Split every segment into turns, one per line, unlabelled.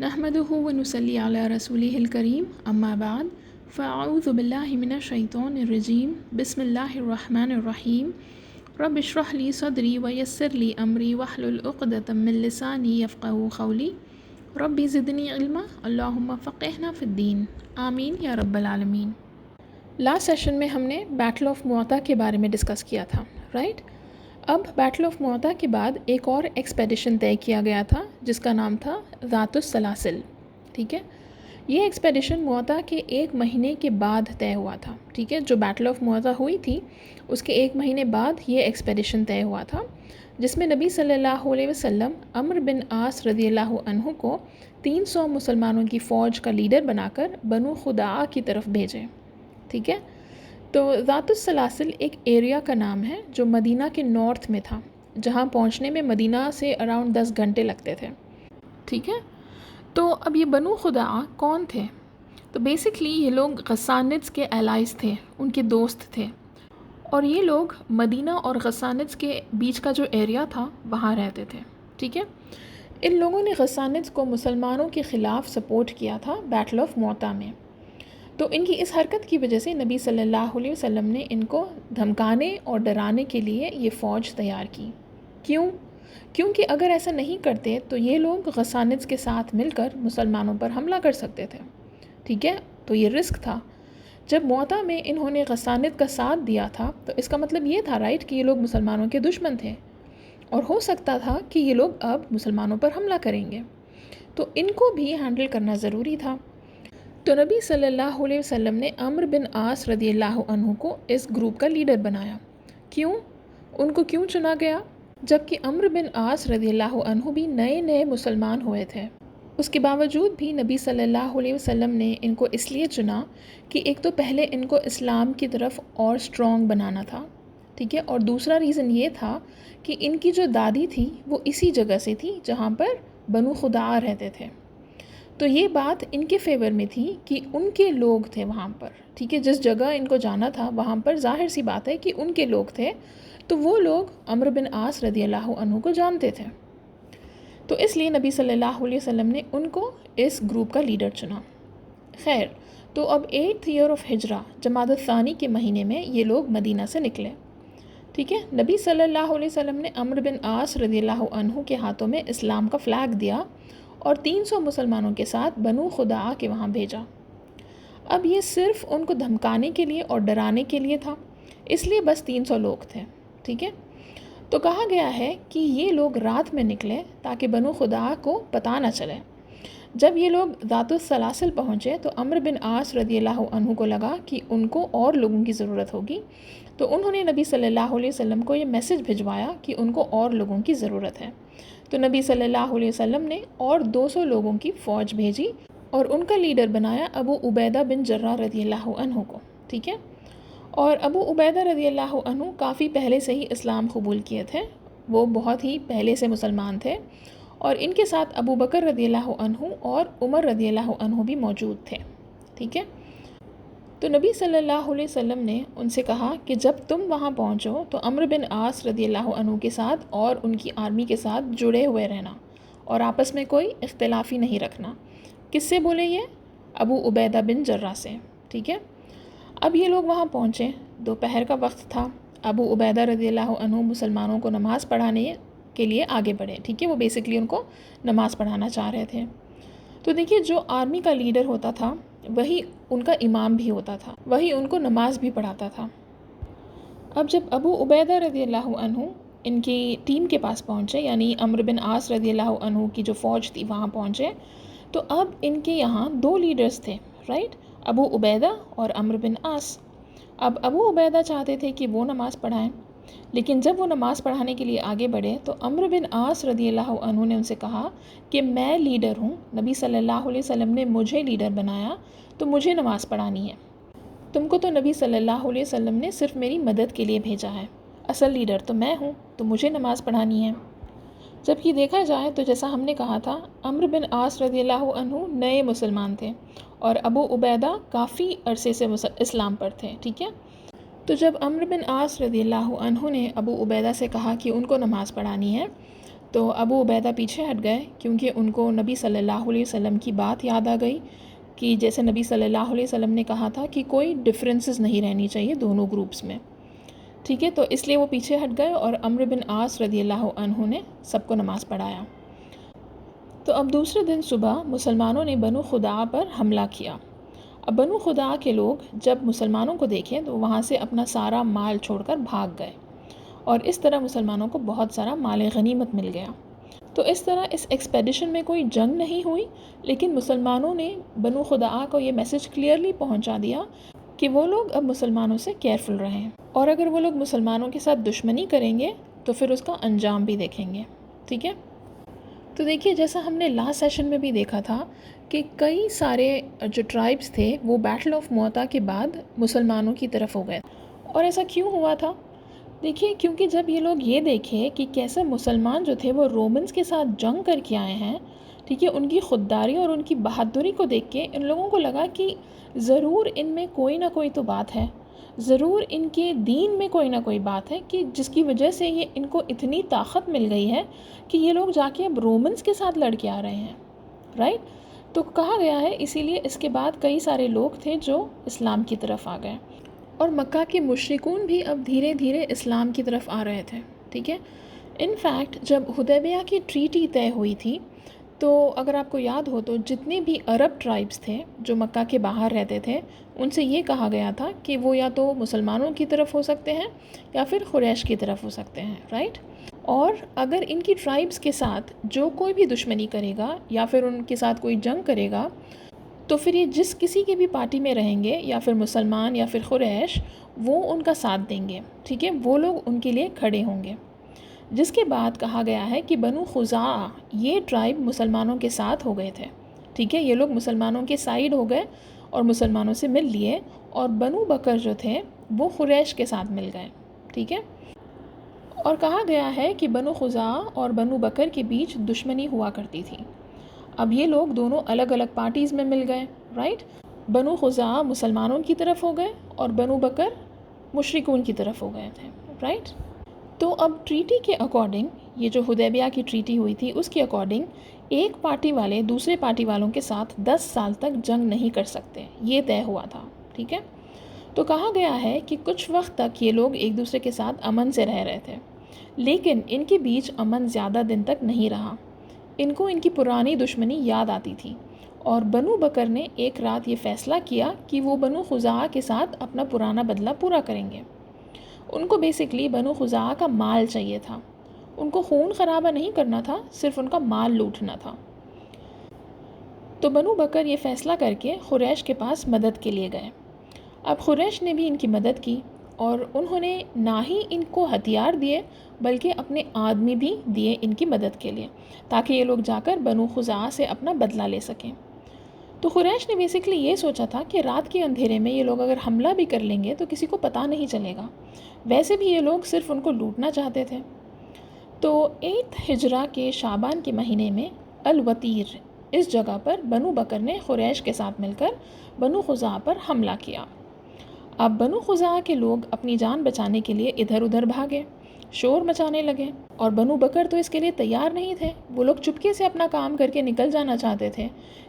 نحمده ونصلي على رسوله الكريم اما بعد فاعوذ بالله من الشيطان الرجيم بسم الله الرحمن الرحيم رب اشرح لي صدري ويسر لي امري واحلل عقدة من لساني يفقهوا قولي ربي زدني علما اللهم فقهنا في الدين آمین یا رب العالمین۔ لاسٹ سیشن میں ہم نے بیٹل آف موتا کے بارے میں ڈسکس کیا تھا، رائٹ؟ اب بیٹل آف موتا کے بعد ایک اور ایکسپیڈیشن طے کیا گیا تھا جس کا نام تھا ذات السلاسل، ٹھیک ہے؟ یہ ایکسپیڈیشن موتا کے 1 مہینے کے بعد طے ہوا تھا، ٹھیک ہے؟ جو بیٹل آف موتا ہوئی تھی اس کے 1 مہینے بعد یہ ایکسپیڈیشن طے ہوا تھا، جس میں نبی صلی اللہ علیہ وسلم عمرو بن عاص رضی اللہ عنہ کو 300 مسلمانوں کی فوج کا لیڈر بنا کر بنو خداعہ کی طرف بھیجے، ٹھیک ہے؟ تو ذات السلاسل ایک ایریا کا نام ہے جو مدینہ کے نارتھ میں تھا، جہاں پہنچنے میں مدینہ سے اراؤنڈ 10 گھنٹے لگتے تھے، ٹھیک ہے؟ تو اب یہ بنو خداعہ کون تھے؟ تو بیسکلی یہ لوگ غسانجز کے الائز تھے، ان کے دوست تھے، اور یہ لوگ مدینہ اور غسانجز کے بیچ کا جو ایریا تھا وہاں رہتے تھے، ٹھیک ہے؟ ان لوگوں نے غسانجز کو مسلمانوں کے خلاف سپورٹ کیا تھا بیٹل آف موتا میں۔ تو ان کی اس حرکت کی وجہ سے نبی صلی اللہ علیہ وسلم نے ان کو دھمکانے اور ڈرانے کے لیے یہ فوج تیار کی۔ کیونکہ اگر ایسا نہیں کرتے تو یہ لوگ غسانجز کے ساتھ مل کر مسلمانوں پر حملہ کر سکتے تھے، ٹھیک ہے؟ تو یہ رسک تھا۔ جب موتا میں انہوں نے غسانجز کا ساتھ دیا تھا تو اس کا مطلب یہ تھا، رائٹ، کہ یہ لوگ مسلمانوں کے دشمن تھے اور ہو سکتا تھا کہ یہ لوگ اب مسلمانوں پر حملہ کریں گے، تو ان کو بھی ہینڈل کرنا ضروری تھا۔ تو نبی صلی اللہ علیہ وسلم نے عمرو بن عاص رضی اللہ عنہ کو اس گروپ کا لیڈر بنایا۔ ان کو کیوں چنا گیا؟ جبکہ عمرو بن عاص رضی اللہ عنہ بھی نئے مسلمان ہوئے تھے، اس کے باوجود بھی نبی صلی اللہ علیہ وسلم نے ان کو اس لیے چنا کہ ایک تو پہلے ان کو اسلام کی طرف اور اسٹرانگ بنانا تھا، ٹھیک ہے؟ اور دوسرا ریزن یہ تھا کہ ان کی جو دادی تھی وہ اسی جگہ سے تھی جہاں پر بنو خداعہ رہتے تھے، تو یہ بات ان کے فیور میں تھی کہ ان کے لوگ تھے وہاں پر، ٹھیک ہے؟ جس جگہ ان کو جانا تھا وہاں پر ظاہر سی بات ہے کہ ان کے لوگ تھے، تو وہ لوگ عمرو بن عاص رضی اللہ عنہ کو جانتے تھے، تو اس لیے نبی صلی اللہ علیہ وسلم نے ان کو اس گروپ کا لیڈر چنا۔ خیر، تو اب 8th year of ہجرہ جمادی الثانی کے مہینے میں یہ لوگ مدینہ سے نکلے، ٹھیک ہے؟ نبی صلی اللہ علیہ وسلم نے عمرو بن عاص رضی اللہ عنہ کے ہاتھوں میں اسلام کا فلیگ دیا اور 300 مسلمانوں کے ساتھ بنو خداعہ کے وہاں بھیجا۔ اب یہ صرف ان کو دھمکانے کے لیے اور ڈرانے کے لیے تھا، اس لیے بس 300 لوگ تھے، ٹھیک ہے؟ تو کہا گیا ہے کہ یہ لوگ رات میں نکلے تاکہ بنو خداعہ کو پتہ نہ چلے۔ جب یہ لوگ ذات السلاسل پہنچے تو عمرو بن عاص رضی اللہ عنہ کو لگا کہ ان کو اور لوگوں کی ضرورت ہوگی، تو انہوں نے نبی صلی اللہ علیہ وسلم کو یہ میسج بھجوایا کہ ان کو اور لوگوں کی ضرورت ہے۔ تو نبی صلی اللہ علیہ وسلم نے اور 200 لوگوں کی فوج بھیجی اور ان کا لیڈر بنایا ابو عبیدہ بن جراح رضی اللہ عنہ کو، ٹھیک ہے؟ اور ابو عبیدہ رضی اللہ عنہ کافی پہلے سے ہی اسلام قبول کیے تھے، وہ بہت ہی پہلے سے مسلمان تھے، اور ان کے ساتھ ابو بکر رضی اللہ عنہ اور عمر رضی اللہ عنہ بھی موجود تھے، ٹھیک ہے؟ تو نبی صلی اللہ علیہ وسلم نے ان سے کہا کہ جب تم وہاں پہنچو تو عمرو بن عاص رضی اللہ عنہ کے ساتھ اور ان کی آرمی کے ساتھ جڑے ہوئے رہنا اور آپس میں کوئی اختلافی نہیں رکھنا۔ کس سے بولے یہ؟ ابو عبیدہ بن جراح سے، ٹھیک ہے؟ اب یہ لوگ وہاں پہنچے، دوپہر کا وقت تھا، ابو عبیدہ رضی اللہ عنہ مسلمانوں کو نماز پڑھانے کے لیے آگے بڑھے، ٹھیک ہے؟ وہ بیسکلی ان کو نماز پڑھانا چاہ رہے تھے۔ تو دیکھیے، جو آرمی کا لیڈر ہوتا تھا وہی ان کا امام بھی ہوتا تھا، وہی ان کو نماز بھی پڑھاتا تھا۔ اب جب ابو عبیدہ رضی اللہ عنہ ان کی ٹیم کے پاس پہنچے، یعنی عمرو بن عاص رضی اللہ عنہ کی جو فوج تھی وہاں پہنچے، تو اب ان کے یہاں 2 لیڈرز تھے، رائٹ؟ ابو عبیدہ اور عمرو بن عاص۔ اب ابو عبیدہ چاہتے تھے کہ وہ نماز پڑھائیں، لیکن جب وہ نماز پڑھانے کے لیے آگے بڑھے تو عمرو بن عاص رضی اللہ عنہ نے ان سے کہا کہ میں لیڈر ہوں، نبی صلی اللہ علیہ وسلم نے مجھے لیڈر بنایا تو مجھے نماز پڑھانی ہے، تم کو تو نبی صلی اللہ علیہ وسلم نے صرف میری مدد کے لیے بھیجا ہے، اصل لیڈر تو میں ہوں، تو مجھے نماز پڑھانی ہے۔ جب کہ دیکھا جائے تو جیسا ہم نے کہا تھا، عمرو بن عاص رضی اللہ عنہ نئے مسلمان تھے اور ابو عبیدہ کافی عرصے سے اسلام پر تھے، ٹھیک ہے؟ تو جب عمرو بن عاص رضی اللہ عنہ نے ابو عبیدہ سے کہا کہ ان کو نماز پڑھانی ہے، تو ابو عبیدہ پیچھے ہٹ گئے کیونکہ ان کو نبی صلی اللہ علیہ وسلم کی بات یاد آ گئی کہ جیسے نبی صلی اللہ علیہ وسلم نے کہا تھا کہ کوئی ڈفرینسز نہیں رہنی چاہیے دونوں گروپس میں. ٹھیک ہے، تو اس لیے وہ پیچھے ہٹ گئے اور عمرو بن عاص رضی اللہ عنہ نے سب کو نماز پڑھایا. تو اب دوسرے دن صبح مسلمانوں نے بنو خداع پر حملہ کیا. اب بنو خداع کے لوگ جب مسلمانوں کو دیکھیں تو وہاں سے اپنا سارا مال چھوڑ کر بھاگ گئے اور اس طرح مسلمانوں کو بہت سارا مال غنیمت مل گیا. تو اس طرح اس ایکسپیڈیشن میں کوئی جنگ نہیں ہوئی، لیکن مسلمانوں نے بنو خداع کو یہ میسج کلیئرلی پہنچا دیا کہ وہ لوگ اب مسلمانوں سے کیئرفل رہیں، اور اگر وہ لوگ مسلمانوں کے ساتھ دشمنی کریں گے تو پھر اس کا انجام بھی دیکھیں گے. ٹھیک ہے، تو دیکھیے جیسا ہم نے لاسٹ سیشن میں بھی دیکھا تھا کہ کئی سارے جو ٹرائبس تھے وہ بیٹل آف موتا کے بعد مسلمانوں کی طرف ہو گئے. اور ایسا کیوں ہوا تھا؟ دیکھیے کیونکہ جب یہ لوگ یہ دیکھے کہ کیسے مسلمان جو تھے وہ رومنز کے ساتھ جنگ کر کے آئے ہیں، ٹھیک ہے، ان کی خودداری اور ان کی بہادری کو دیکھ کے ان لوگوں کو لگا کہ ضرور ان میں کوئی نہ کوئی تو بات ہے، ضرور ان کے دین میں کوئی نہ کوئی بات ہے کہ جس کی وجہ سے یہ ان کو اتنی طاقت مل گئی ہے کہ یہ لوگ جا کے اب رومنز کے ساتھ لڑ کے آ رہے ہیں. رائٹ؟ تو کہا گیا ہے اسی لیے اس کے بعد کئی سارے لوگ تھے جو اسلام کی طرف آ گئے، اور مکہ کے مشرکون بھی اب دھیرے دھیرے اسلام کی طرف آ رہے تھے. ٹھیک ہے، ان فیکٹ جب حدیبیہ کی ٹریٹی طے ہوئی تھی تو اگر آپ کو یاد ہو تو جتنے بھی عرب ٹرائبس تھے جو مکہ کے باہر رہتے تھے ان سے یہ کہا گیا تھا کہ وہ یا تو مسلمانوں کی طرف ہو سکتے ہیں یا پھر قریش کی طرف ہو سکتے ہیں. رائٹ؟ اور اگر ان کی ٹرائبس کے ساتھ جو کوئی بھی دشمنی کرے گا یا پھر ان کے ساتھ کوئی جنگ کرے گا تو پھر یہ جس کسی کی بھی پارٹی میں رہیں گے یا پھر مسلمان یا پھر قریش، وہ ان کا ساتھ دیں گے. ٹھیک ہے، وہ لوگ ان کے لیے کھڑے ہوں گے. جس کے بعد کہا گیا ہے کہ بنو خزاع یہ ٹرائب مسلمانوں کے ساتھ ہو گئے تھے. ٹھیک ہے، یہ لوگ مسلمانوں کے سائیڈ ہو گئے اور مسلمانوں سے مل لیے، اور بنو بکر جو تھے وہ قریش کے ساتھ مل گئے. ٹھیک ہے، اور کہا گیا ہے کہ بنو خزاع اور بنو بکر کے بیچ دشمنی ہوا کرتی تھی. اب یہ لوگ دونوں الگ الگ پارٹیز میں مل گئے. رائٹ؟ بنو خزاع مسلمانوں کی طرف ہو گئے اور بنو بکر مشرکون کی طرف ہو گئے تھے. رائٹ؟ تو اب ٹریٹی کے اکارڈنگ، یہ جو حدیبیہ کی ٹریٹی ہوئی تھی اس کے اکارڈنگ ایک پارٹی والے دوسرے پارٹی والوں کے ساتھ 10 سال تک جنگ نہیں کر سکتے، یہ طے ہوا تھا. ٹھیک ہے، تو کہا گیا ہے کہ کچھ وقت تک یہ لوگ ایک دوسرے کے ساتھ امن سے رہ رہے تھے، لیکن ان کے بیچ امن زیادہ دن تک نہیں رہا. ان کو ان کی پرانی دشمنی یاد آتی تھی، اور بنو بکر نے ایک رات یہ فیصلہ کیا کہ وہ بنو خزاع کے ساتھ اپنا پرانا بدلہ پورا کریں گے. ان کو بیسکلی بنو خزاع کا مال چاہیے تھا، ان کو خون خرابہ نہیں کرنا تھا، صرف ان کا مال لوٹنا تھا. تو بنو بکر یہ فیصلہ کر کے قریش کے پاس مدد کے لیے گئے. اب قریش نے بھی ان کی مدد کی، اور انہوں نے نہ ہی ان کو ہتھیار دیے بلکہ اپنے آدمی بھی دیے ان کی مدد کے لیے، تاکہ یہ لوگ جا کر بنو خزاع سے اپنا بدلہ لے سکیں. تو قریش نے بیسکلی یہ سوچا تھا کہ رات کے اندھیرے میں یہ لوگ اگر حملہ بھی کر لیں گے تو کسی کو پتہ نہیں چلے گا، ویسے بھی یہ لوگ صرف ان کو لوٹنا چاہتے تھے. تو 8 ہجرہ کے شعبان کے مہینے میں الوطیر اس جگہ پر بنو بکر نے قریش کے ساتھ مل کر بنو خزاع پر حملہ کیا. اب بنو خزاع کے لوگ اپنی جان بچانے کے لیے ادھر ادھر بھاگے، شور مچانے لگے، اور بنو بکر تو اس کے لیے تیار نہیں تھے. وہ لوگ چپکے سے اپنا کام کر کے نکل جانا چاہتے تھے،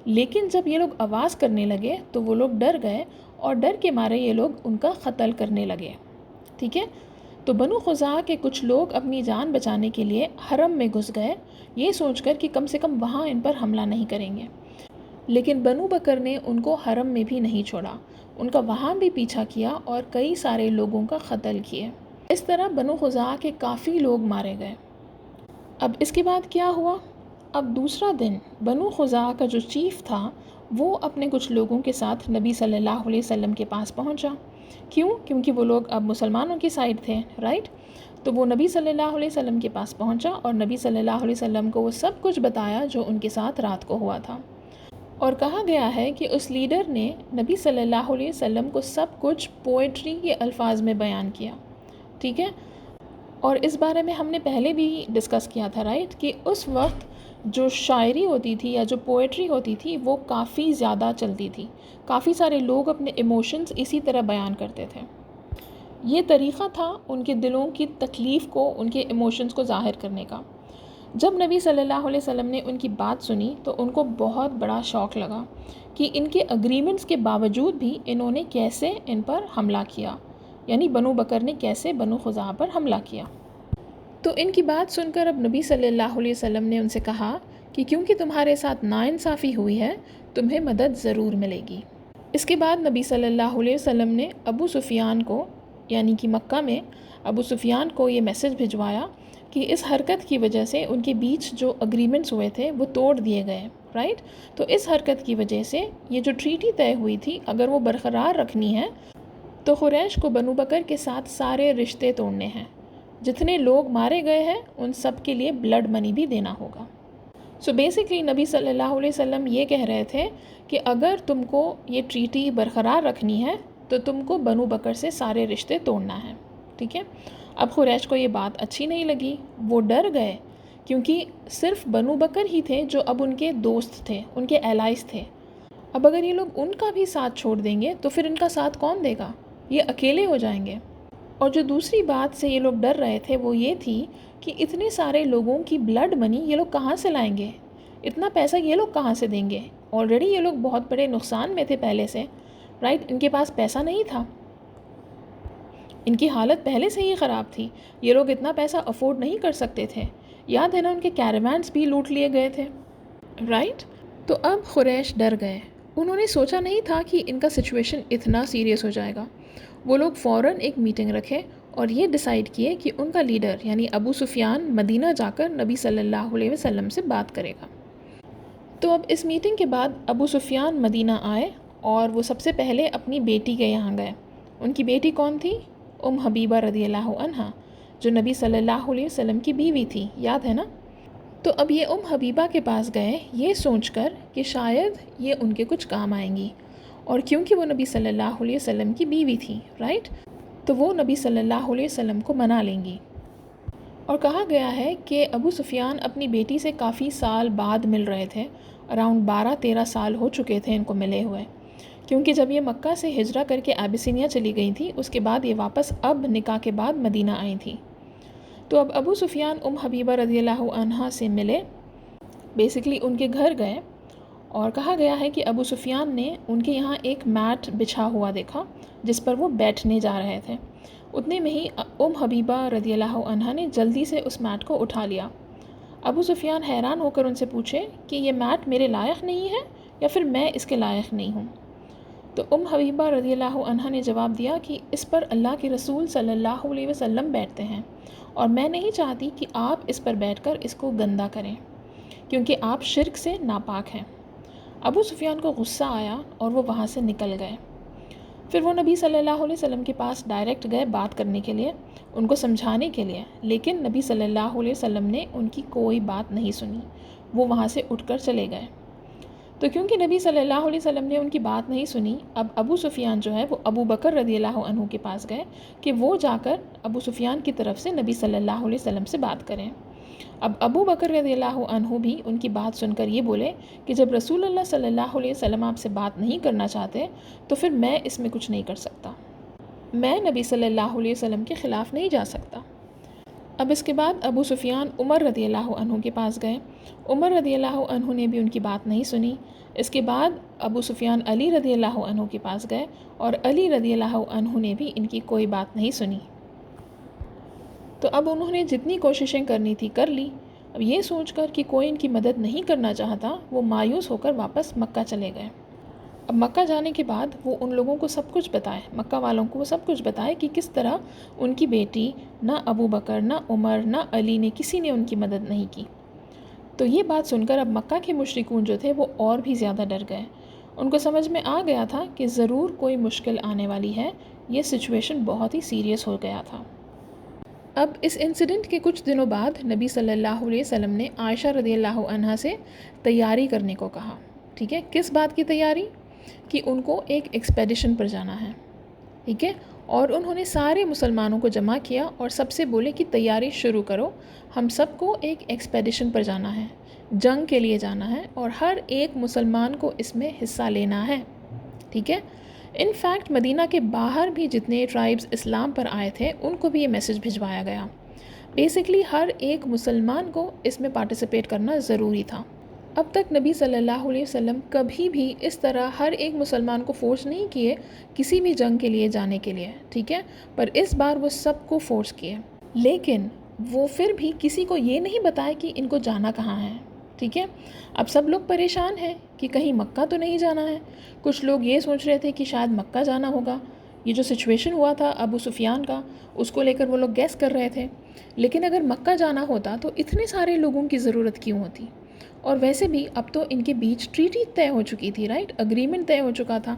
لیکن جب یہ لوگ آواز کرنے لگے تو وہ لوگ ڈر گئے، اور ڈر کے مارے یہ لوگ ان کا قتل کرنے لگے. ٹھیک ہے، تو بنو خزاع کے کچھ لوگ اپنی جان بچانے کے لیے حرم میں گھس گئے، یہ سوچ کر کہ کم سے کم وہاں ان پر حملہ نہیں کریں گے. لیکن بنو بکر نے ان کو حرم میں بھی نہیں چھوڑا، ان کا وہاں بھی پیچھا کیا اور کئی سارے لوگوں کا قتل کیے. اس طرح بنو خزاع کے کافی لوگ مارے گئے. اب اس کے بعد کیا ہوا؟ اب دوسرا دن بنو خزاع کا جو چیف تھا وہ اپنے کچھ لوگوں کے ساتھ نبی صلی اللہ علیہ وسلم کے پاس پہنچا. کیوں؟ کیونکہ وہ لوگ اب مسلمانوں کی سائڈ تھے. رائٹ؟ تو وہ نبی صلی اللہ علیہ وسلم کے پاس پہنچا اور نبی صلی اللہ علیہ وسلم کو وہ سب کچھ بتایا جو ان کے ساتھ رات کو ہوا تھا. اور کہا گیا ہے کہ اس لیڈر نے نبی صلی اللہ علیہ وسلم کو سب کچھ پوئٹری کے الفاظ میں بیان کیا. ٹھیک ہے، اور اس بارے میں ہم نے پہلے بھی ڈسکس کیا تھا. رائٹ؟ کہ اس وقت جو شاعری ہوتی تھی یا جو پوئٹری ہوتی تھی وہ کافی زیادہ چلتی تھی، کافی سارے لوگ اپنے ایموشنز اسی طرح بیان کرتے تھے. یہ طریقہ تھا ان کے دلوں کی تکلیف کو، ان کے ایموشنز کو ظاہر کرنے کا. جب نبی صلی اللہ علیہ وسلم نے ان کی بات سنی تو ان کو بہت بڑا شوق لگا کہ ان کے اگریمنٹس کے باوجود بھی انہوں نے کیسے ان پر حملہ کیا، یعنی بنو بکر نے کیسے بنو خزاعہ پر حملہ کیا۔ تو ان کی بات سن کر اب نبی صلی اللہ علیہ وسلم نے ان سے کہا کہ کیونکہ تمہارے ساتھ ناانصافی ہوئی ہے تمہیں مدد ضرور ملے گی۔ اس کے بعد نبی صلی اللہ علیہ وسلم نے ابو سفیان کو، یعنی کہ مکہ میں ابو سفیان کو یہ میسج بھجوایا کہ اس حرکت کی وجہ سے ان کے بیچ جو اگریمنٹس ہوئے تھے وہ توڑ دیے گئے، رائٹ؟ تو اس حرکت کی وجہ سے یہ جو ٹریٹی طے ہوئی تھی اگر وہ برقرار رکھنی ہے تو قریش کو بنو بکر کے ساتھ سارے رشتے توڑنے ہیں، جتنے لوگ مارے گئے ہیں ان سب کے لیے بلڈ منی بھی دینا ہوگا۔ سو بیسکلی نبی صلی اللہ علیہ وسلم یہ کہہ رہے تھے کہ اگر تم کو یہ ٹریٹی برقرار رکھنی ہے تو تم کو بنو بکر سے سارے رشتے توڑنا ہے، ٹھیک ہے؟ اب قریش کو یہ بات اچھی نہیں لگی، وہ ڈر گئے کیونکہ صرف بنو بکر ہی تھے جو اب ان کے دوست تھے، ان کے الائز تھے۔ اب اگر یہ لوگ ان کا بھی ساتھ چھوڑ دیں گے تو پھر ان کا ساتھ کون دے گا؟ یہ اکیلے ہو جائیں گے۔ اور جو دوسری بات سے یہ لوگ ڈر رہے تھے وہ یہ تھی کہ اتنے سارے لوگوں کی بلڈ منی یہ لوگ کہاں سے لائیں گے، اتنا پیسہ یہ لوگ کہاں سے دیں گے؟ آلریڈی یہ لوگ بہت بڑے نقصان میں تھے پہلے سے، رائٹ؟ ان کے پاس پیسہ نہیں تھا، ان کی حالت پہلے سے ہی خراب تھی، یہ لوگ اتنا پیسہ افورڈ نہیں کر سکتے تھے۔ یاد ہے نا ان کے کیریوانس بھی لوٹ لیے گئے تھے، رائٹ؟ تو اب قریش ڈر گئے، انہوں نے سوچا نہیں تھا کہ ان کا سچویشن اتنا سیریس ہو جائے گا۔ وہ لوگ فوراً ایک میٹنگ رکھے اور یہ ڈیسائیڈ کیے کہ ان کا لیڈر یعنی ابو سفیان مدینہ جا کر نبی صلی اللہ علیہ وسلم سے بات کرے گا۔ تو اب اس میٹنگ کے بعد ابو سفیان مدینہ آئے اور وہ سب سے پہلے اپنی بیٹی کے یہاں گئے۔ ان کی بیٹی کون تھی؟ حبیبہ رضی اللہ عنہا، جو نبی صلی اللہ علیہ وسلم کی بیوی تھی، یاد ہے نا؟ تو اب یہ حبیبہ کے پاس گئے یہ سوچ کر کہ شاید یہ ان کے کچھ کام آئیں گی، اور کیونکہ وہ نبی صلی اللہ علیہ وسلم کی بیوی تھی، رائٹ؟ تو وہ نبی صلی اللہ علیہ وسلم کو منا لیں گی۔ اور کہا گیا ہے کہ ابو سفیان اپنی بیٹی سے کافی سال بعد مل رہے تھے، اراؤنڈ 12-13 سال ہو چکے تھے ان کو ملے ہوئے، کیونکہ جب یہ مکہ سے ہجرت کر کے ابیسینیا چلی گئی تھی اس کے بعد یہ واپس اب نکاح کے بعد مدینہ آئی تھی۔ تو اب ابو سفیان حبیبہ رضی اللہ عنہا سے ملے، بیسکلی ان کے گھر گئے، اور کہا گیا ہے کہ ابو سفیان نے ان کے یہاں ایک میٹ بچھا ہوا دیکھا جس پر وہ بیٹھنے جا رہے تھے۔ اتنے میں ہی حبیبہ رضی اللہ عنہا نے جلدی سے اس میٹ کو اٹھا لیا۔ ابو سفیان حیران ہو کر ان سے پوچھے کہ یہ میٹ میرے لائق نہیں ہے یا پھر میں اس کے لائق نہیں ہوں؟ تو حبیبہ رضی اللہ عنہا نے جواب دیا کہ اس پر اللہ کے رسول صلی اللہ علیہ وسلم بیٹھتے ہیں اور میں نہیں چاہتی کہ آپ اس پر بیٹھ کر اس کو گندہ کریں کیونکہ آپ شرک سے ناپاک ہیں۔ ابو سفیان کو غصہ آیا اور وہ وہاں سے نکل گئے۔ پھر وہ نبی صلی اللہ علیہ وسلم کے پاس ڈائریکٹ گئے بات کرنے کے لیے، ان کو سمجھانے کے لیے، لیکن نبی صلی اللہ علیہ وسلم نے ان کی کوئی بات نہیں سنی، وہ وہاں سے اٹھ کر چلے گئے۔ تو کیونکہ نبی صلی اللہ علیہ وسلم نے ان کی بات نہیں سنی، اب ابو سفیان جو ہے وہ ابو بکر رضی اللہ عنہ کے پاس گئے کہ وہ جا کر ابو سفیان کی طرف سے نبی صلی اللہ علیہ وسلم سے بات کریں۔ اب ابو بکر رضی اللہ عنہ بھی ان کی بات سن کر یہ بولے کہ جب رسول اللہ صلی اللہ علیہ وسلم آپ سے بات نہیں کرنا چاہتے تو پھر میں اس میں کچھ نہیں کر سکتا، میں نبی صلی اللہ علیہ وسلم کے خلاف نہیں جا سکتا۔ اب اس کے بعد ابو سفیان عمر رضی اللہ عنہ کے پاس گئے، عمر رضی اللہ عنہ نے بھی ان کی بات نہیں سنی۔ اس کے بعد ابو سفیان علی رضی اللہ عنہ کے پاس گئے اور علی رضی اللہ عنہ نے بھی ان کی کوئی بات نہیں سنی۔ تو اب انہوں نے جتنی کوششیں کرنی تھی کر لی۔ اب یہ سوچ کر کہ کوئی ان کی مدد نہیں کرنا چاہتا، وہ مایوس ہو کر واپس مکہ چلے گئے۔ اب مکہ جانے کے بعد وہ ان لوگوں کو سب کچھ بتائے، مکہ والوں کو وہ سب کچھ بتائے کہ کس طرح ان کی بیٹی، نہ ابو بکر، نہ عمر، نہ علی نے کسی نے ان کی مدد نہیں کی۔ تو یہ بات سن کر اب مکہ کے مشرکون جو تھے وہ اور بھی زیادہ ڈر گئے، ان کو سمجھ میں آ گیا تھا کہ ضرور کوئی مشکل آنے والی ہے، یہ سچویشن بہت ہی سیریس ہو گیا تھا۔ اب اس انسیڈنٹ کے کچھ دنوں بعد نبی صلی اللہ علیہ وسلم نے عائشہ رضی اللہ عنہا سے تیاری کرنے کو کہا، ٹھیک ہے؟ کس بات کی تیاری؟ کہ ان کو ایک ایکسپیڈیشن پر جانا ہے، ٹھیک ہے؟ اور انہوں نے سارے مسلمانوں کو جمع کیا اور سب سے بولے کہ تیاری شروع کرو، ہم سب کو ایک ایکسپیڈیشن پر جانا ہے، جنگ کے لیے جانا ہے، اور ہر ایک مسلمان کو اس میں حصہ لینا ہے، ٹھیک ہے؟ ان فیکٹ مدینہ کے باہر بھی جتنے ٹرائبز اسلام پر آئے تھے ان کو بھی یہ میسج بھجوایا گیا۔ بیسکلی ہر ایک مسلمان کو اس میں پارٹیسپیٹ کرنا ضروری تھا۔ اب تک نبی صلی اللہ علیہ وسلم کبھی بھی اس طرح ہر ایک مسلمان کو فورس نہیں کیے کسی بھی جنگ کے لیے جانے کے لیے، ٹھیک ہے، پر اس بار وہ سب کو فورس کیے، لیکن وہ پھر بھی کسی کو یہ نہیں بتائے کہ ان کو جانا کہاں ہے، ٹھیک ہے۔ اب سب لوگ پریشان ہیں کہ کہیں مکہ تو نہیں جانا ہے۔ کچھ لوگ یہ سوچ رہے تھے کہ شاید مکہ جانا ہوگا، یہ جو سچویشن ہوا تھا ابو سفیان کا، اس کو لے کر وہ لوگ گیس کر رہے تھے، لیکن اگر مکہ جانا ہوتا تو اتنے سارے لوگوں کی ضرورت کیوں ہوتی؟ اور ویسے بھی اب تو ان کے بیچ ٹریٹی طے ہو چکی تھی، رائٹ، اگریمنٹ طے ہو چکا تھا،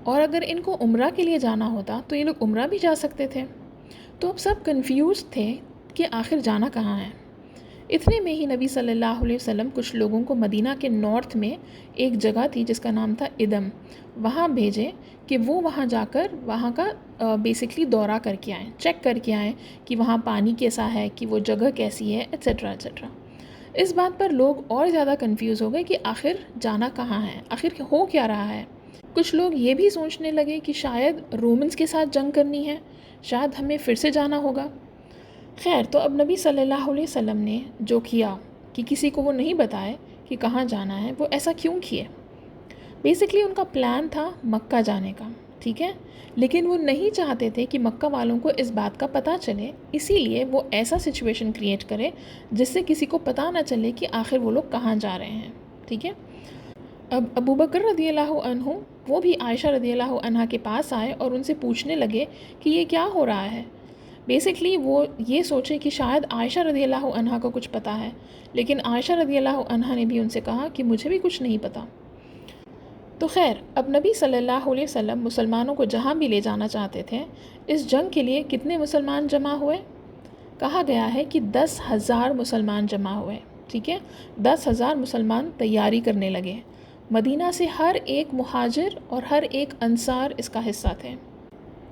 اور اگر ان کو عمرہ کے لیے جانا ہوتا تو یہ لوگ عمرہ بھی جا سکتے تھے۔ تو اب سب کنفیوز تھے کہ آخر جانا کہاں ہے۔ اتنے میں ہی نبی صلی اللہ علیہ وسلم کچھ لوگوں کو مدینہ کے نارتھ میں ایک جگہ تھی جس کا نام تھا ادم، وہاں بھیجے کہ وہ وہاں جا کر وہاں کا بیسکلی دورہ کر کے آئیں، چیک کر کے آئیں کہ وہاں پانی کیسا ہے، کہ وہ جگہ کیسی ہے، ایٹسیٹرا ایٹسیٹرا۔ اس بات پر لوگ اور زیادہ کنفیوز ہو گئے کہ آخر جانا کہاں ہے، آخر ہو کیا رہا ہے۔ کچھ لوگ یہ بھی سوچنے لگے کہ شاید رومنز کے ساتھ جنگ کرنی ہے، شاید ہمیں پھر سے جانا ہوگا۔ خیر، تو اب نبی صلی اللہ علیہ وسلم نے جو کیا کہ کسی کو وہ نہیں بتائے کہ کہاں جانا ہے، وہ ایسا کیوں کیے؟ بیسکلی ان کا پلان تھا مکہ جانے کا، ٹھیک ہے، لیکن وہ نہیں چاہتے تھے کہ مکہ والوں کو اس بات کا پتہ چلے، اسی لیے وہ ایسا سچویشن کریٹ کرے جس سے کسی کو پتہ نہ چلے کہ آخر وہ لوگ کہاں جا رہے ہیں، ٹھیک ہے۔ اب ابو بکر رضی اللہ عنہ وہ بھی عائشہ رضی اللہ عنہ کے پاس آئے اور ان سے پوچھنے لگے کہ یہ کیا ہو رہا ہے۔ بیسکلی وہ یہ سوچے کہ شاید عائشہ رضی اللہ عنہ کو کچھ پتہ ہے، لیکن عائشہ رضی اللہ عنہ نے بھی ان سے کہا کہ مجھے بھی کچھ نہیں پتہ۔ تو خیر، اب نبی صلی اللہ علیہ وسلم مسلمانوں کو جہاں بھی لے جانا چاہتے تھے، اس جنگ کے لیے کتنے مسلمان جمع ہوئے؟ کہا گیا ہے کہ 10,000 مسلمان جمع ہوئے، ٹھیک ہے، 10,000 مسلمان تیاری کرنے لگے۔ مدینہ سے ہر ایک مہاجر اور ہر ایک انصار اس کا حصہ تھے،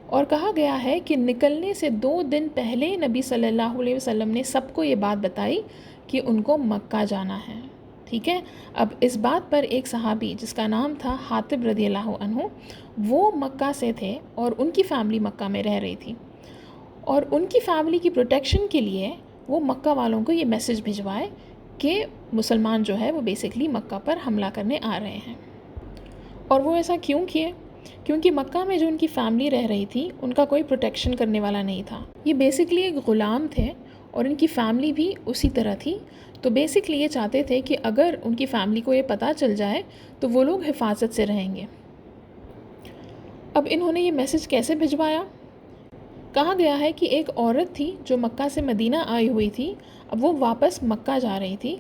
اور کہا گیا ہے کہ نکلنے سے 2 دن پہلے نبی صلی اللہ علیہ وسلم نے سب کو یہ بات بتائی کہ ان کو مکہ جانا ہے، ٹھیک ہے۔ اب اس بات پر ایک صحابی جس کا نام تھا حاطب رضی اللہ عنہ، وہ مکہ سے تھے اور ان کی فیملی مکہ میں رہ رہی تھی، اور ان کی فیملی کی پروٹیکشن کے لیے وہ مکہ والوں کو یہ میسج بھجوائے کہ مسلمان جو ہے وہ بیسکلی مکہ پر حملہ کرنے آ رہے ہیں۔ اور وہ ایسا کیوں کیے؟ کیونکہ مکہ میں جو ان کی فیملی رہ رہی تھی ان کا کوئی پروٹیکشن کرنے والا نہیں تھا، یہ بیسکلی ایک غلام تھے اور ان کی فیملی بھی اسی طرح تھی، تو بیسکلی یہ چاہتے تھے کہ اگر ان کی فیملی کو یہ پتہ چل جائے تو وہ لوگ حفاظت سے رہیں گے۔ اب انہوں نے یہ میسج کیسے بھجوایا؟ کہا گیا ہے کہ ایک عورت تھی جو مکہ سے مدینہ آئی ہوئی تھی، اب وہ واپس مکہ جا رہی تھی،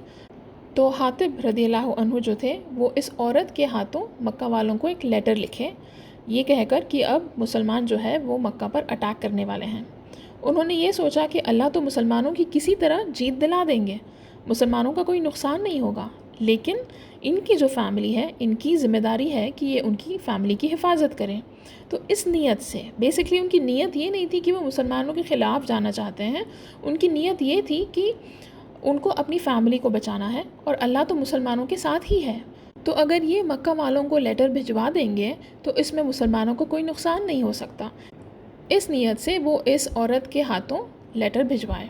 تو حاطب رضی اللہ عنہ جو تھے وہ اس عورت کے ہاتھوں مکہ والوں کو ایک لیٹر لکھے، یہ کہہ کر کہ اب مسلمان جو ہے وہ مکہ پر اٹیک کرنے والے ہیں۔ انہوں نے یہ سوچا کہ اللہ تو مسلمانوں کی کسی طرح جیت دلا دیں گے، مسلمانوں کا کوئی نقصان نہیں ہوگا، لیکن ان کی جو فیملی ہے ان کی ذمہ داری ہے کہ یہ ان کی فیملی کی حفاظت کریں۔ تو اس نیت سے بیسکلی ان کی نیت یہ نہیں تھی کہ وہ مسلمانوں کے خلاف جانا چاہتے ہیں، ان کی نیت یہ تھی کہ ان کو اپنی فیملی کو بچانا ہے، اور اللہ تو مسلمانوں کے ساتھ ہی ہے، تو اگر یہ مکہ والوں کو لیٹر بھجوا دیں گے تو اس میں مسلمانوں کو کوئی نقصان نہیں ہو سکتا۔ اس نیت سے وہ اس عورت کے ہاتھوں لیٹر بھجوائے۔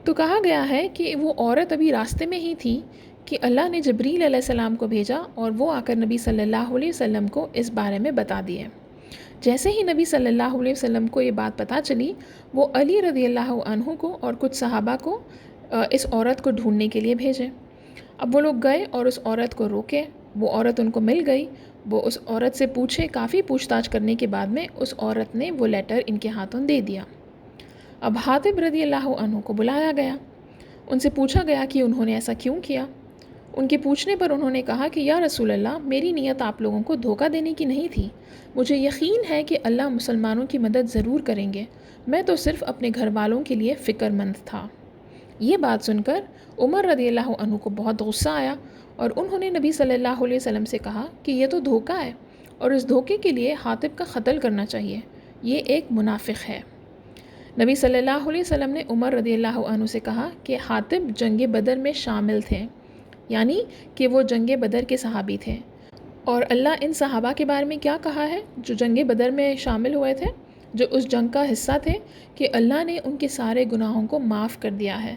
تو کہا گیا ہے کہ وہ عورت ابھی راستے میں ہی تھی کہ اللہ نے جبریل علیہ السلام کو بھیجا اور وہ آ کر نبی صلی اللہ علیہ وسلم کو اس بارے میں بتا دیے۔ جیسے ہی نبی صلی اللہ علیہ وسلم کو یہ بات پتہ چلی، وہ علی رضی اللہ عنہ کو اور کچھ صحابہ کو اس عورت کو ڈھونڈنے کے لیے بھیجے۔ اب وہ لوگ گئے اور اس عورت کو روکے، وہ عورت ان کو مل گئی، وہ اس عورت سے پوچھے، کافی پوچھ تاچھ کرنے کے بعد میں اس عورت نے وہ لیٹر ان کے ہاتھوں دے دیا۔ اب حاطب رضی اللہ عنہ کو بلایا گیا، ان سے پوچھا گیا کہ انہوں نے ایسا کیوں کیا۔ ان کے پوچھنے پر انہوں نے کہا کہ یا رسول اللہ، میری نیت آپ لوگوں کو دھوکہ دینے کی نہیں تھی، مجھے یقین ہے کہ اللہ مسلمانوں کی مدد ضرور کریں گے، میں تو صرف اپنے گھر والوں کے لیے فکر مند تھا۔ یہ بات سن کر عمر رضی اللہ عنہ کو بہت غصہ آیا، اور انہوں نے نبی صلی اللہ علیہ وسلم سے کہا کہ یہ تو دھوکہ ہے، اور اس دھوکے کے لیے حاطب کا قتل کرنا چاہیے، یہ ایک منافق ہے۔ نبی صلی اللہ علیہ وسلم نے عمر رضی اللہ عنہ سے کہا کہ حاطب جنگ بدر میں شامل تھے، یعنی کہ وہ جنگ بدر کے صحابی تھے، اور اللہ ان صحابہ کے بارے میں کیا کہا ہے جو جنگ بدر میں شامل ہوئے تھے؟ جو اس جنگ کا حصہ تھے کہ اللہ نے ان کے سارے گناہوں کو معاف کر دیا ہے۔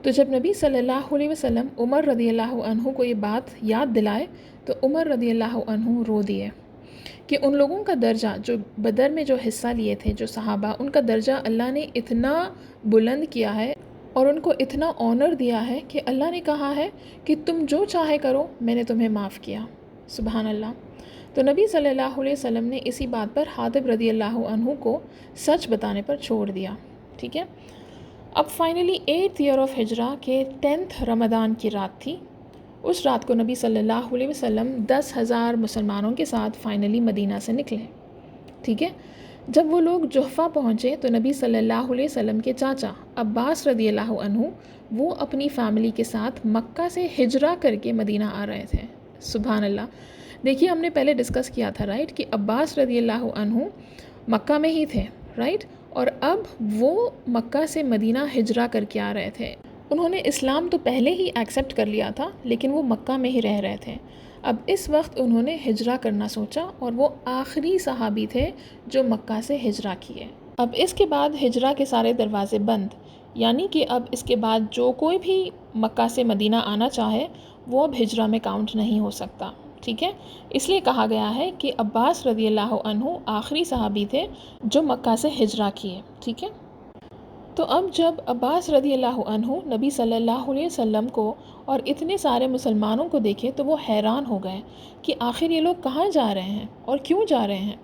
تو جب نبی صلی اللہ علیہ وسلم عمر رضی اللہ عنہ کو یہ بات یاد دلائے تو عمر رضی اللہ عنہ رو دیے کہ ان لوگوں کا درجہ جو بدر میں جو حصہ لیے تھے، جو صحابہ، ان کا درجہ اللہ نے اتنا بلند کیا ہے اور ان کو اتنا آنر دیا ہے کہ اللہ نے کہا ہے کہ تم جو چاہے کرو، میں نے تمہیں معاف کیا۔ سبحان اللہ۔ تو نبی صلی اللہ علیہ وسلم نے اسی بات پر حاطب رضی اللہ عنہ کو سچ بتانے پر چھوڑ دیا، ٹھیک ہے۔ اب فائنلی 8th ایئر آف ہجرہ کے 10th رمضان کی رات تھی۔ اس رات کو نبی صلی اللہ علیہ وسلم 10,000 مسلمانوں کے ساتھ فائنلی مدینہ سے نکلے، ٹھیک ہے۔ جب وہ لوگ جحفہ پہنچے تو نبی صلی اللہ علیہ وسلم کے چاچا عباس رضی اللہ عنہ وہ اپنی فیملی کے ساتھ مکہ سے ہجرہ کر کے مدینہ آ رہے تھے۔ سبحان اللہ۔ دیکھیے ہم نے پہلے ڈسکس کیا تھا رائٹ کہ عباس رضی اللہ عنہ مکہ میں ہی تھے رائٹ، اور اب وہ مکہ سے مدینہ ہجرہ کر کے آ رہے تھے۔ انہوں نے اسلام تو پہلے ہی ایکسیپٹ کر لیا تھا لیکن وہ مکہ میں ہی رہ رہے تھے۔ اب اس وقت انہوں نے ہجرہ کرنا سوچا اور وہ آخری صحابی تھے جو مکہ سے ہجرہ کیے۔ اب اس کے بعد ہجرہ کے سارے دروازے بند، یعنی کہ اب اس کے بعد جو کوئی بھی مکہ سے مدینہ آنا چاہے وہ اب ہجرہ میں کاؤنٹ نہیں ہو سکتا، ٹھیک ہے۔ اس لیے کہا گیا ہے کہ عباس رضی اللہ عنہ آخری صحابی تھے جو مکہ سے ہجرہ کیے، ٹھیک ہے۔ تو اب جب عباس رضی اللہ عنہ نبی صلی اللہ علیہ وسلم کو اور اتنے سارے مسلمانوں کو دیکھے تو وہ حیران ہو گئے کہ آخر یہ لوگ کہاں جا رہے ہیں اور کیوں جا رہے ہیں۔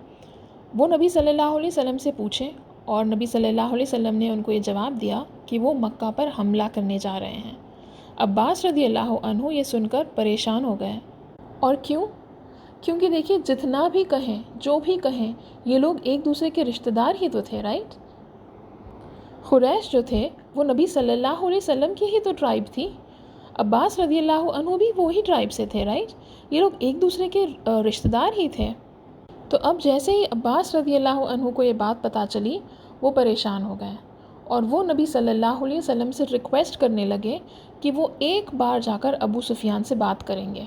وہ نبی صلی اللہ علیہ وسلم سے پوچھیں اور نبی صلی اللہ علیہ وسلم نے ان کو یہ جواب دیا کہ وہ مکہ پر حملہ کرنے جا رہے ہیں۔ عباس رضی اللہ عنہ یہ سن کر پریشان ہو گئے، اور کیونکہ دیکھیے جتنا بھی کہیں جو بھی کہیں یہ لوگ ایک دوسرے کے رشتہ دار ہی تو تھے رائٹ۔ قریش جو تھے وہ نبی صلی اللہ علیہ وسلم کی ہی تو ٹرائب تھی، عباس رضی اللہ عنہ بھی وہی ٹرائب سے تھے رائٹ، یہ لوگ ایک دوسرے کے رشتہ دار ہی تھے۔ تو اب جیسے ہی عباس رضی اللہ عنہ کو یہ بات پتہ چلی وہ پریشان ہو گئے اور وہ نبی صلی اللہ علیہ وسلم سے ریکویسٹ کرنے لگے کہ وہ ایک بار جا کر ابو سفیان سے بات کریں گے،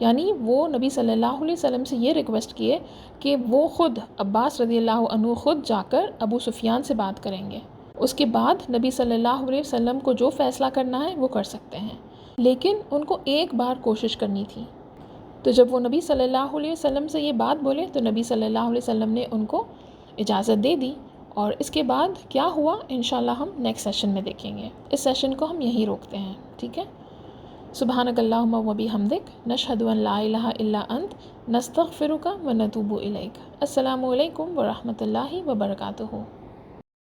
یعنی وہ نبی صلی اللہ علیہ وسلم سے یہ ریکویسٹ کیے کہ وہ خود عباس رضی اللہ عنہ خود جا کر ابو سفیان سے بات کریں گے، اس کے بعد نبی صلی اللہ علیہ وسلم کو جو فیصلہ کرنا ہے وہ کر سکتے ہیں، لیکن ان کو ایک بار کوشش کرنی تھی۔ تو جب وہ نبی صلی اللہ علیہ وسلم سے یہ بات بولے تو نبی صلی اللہ علیہ وسلم نے ان کو اجازت دے دی، اور اس کے بعد کیا ہوا انشاءاللہ ہم نیکسٹ سیشن میں دیکھیں گے۔ اس سیشن کو ہم یہیں روکتے ہیں، ٹھیک ہے۔ سبحانک اللہم و بحمدک، نشہد ان لا الہ الا انت، نستغفرک و نتوب الیک۔ السلام علیکم ورحمۃ اللہ وبرکاتہ۔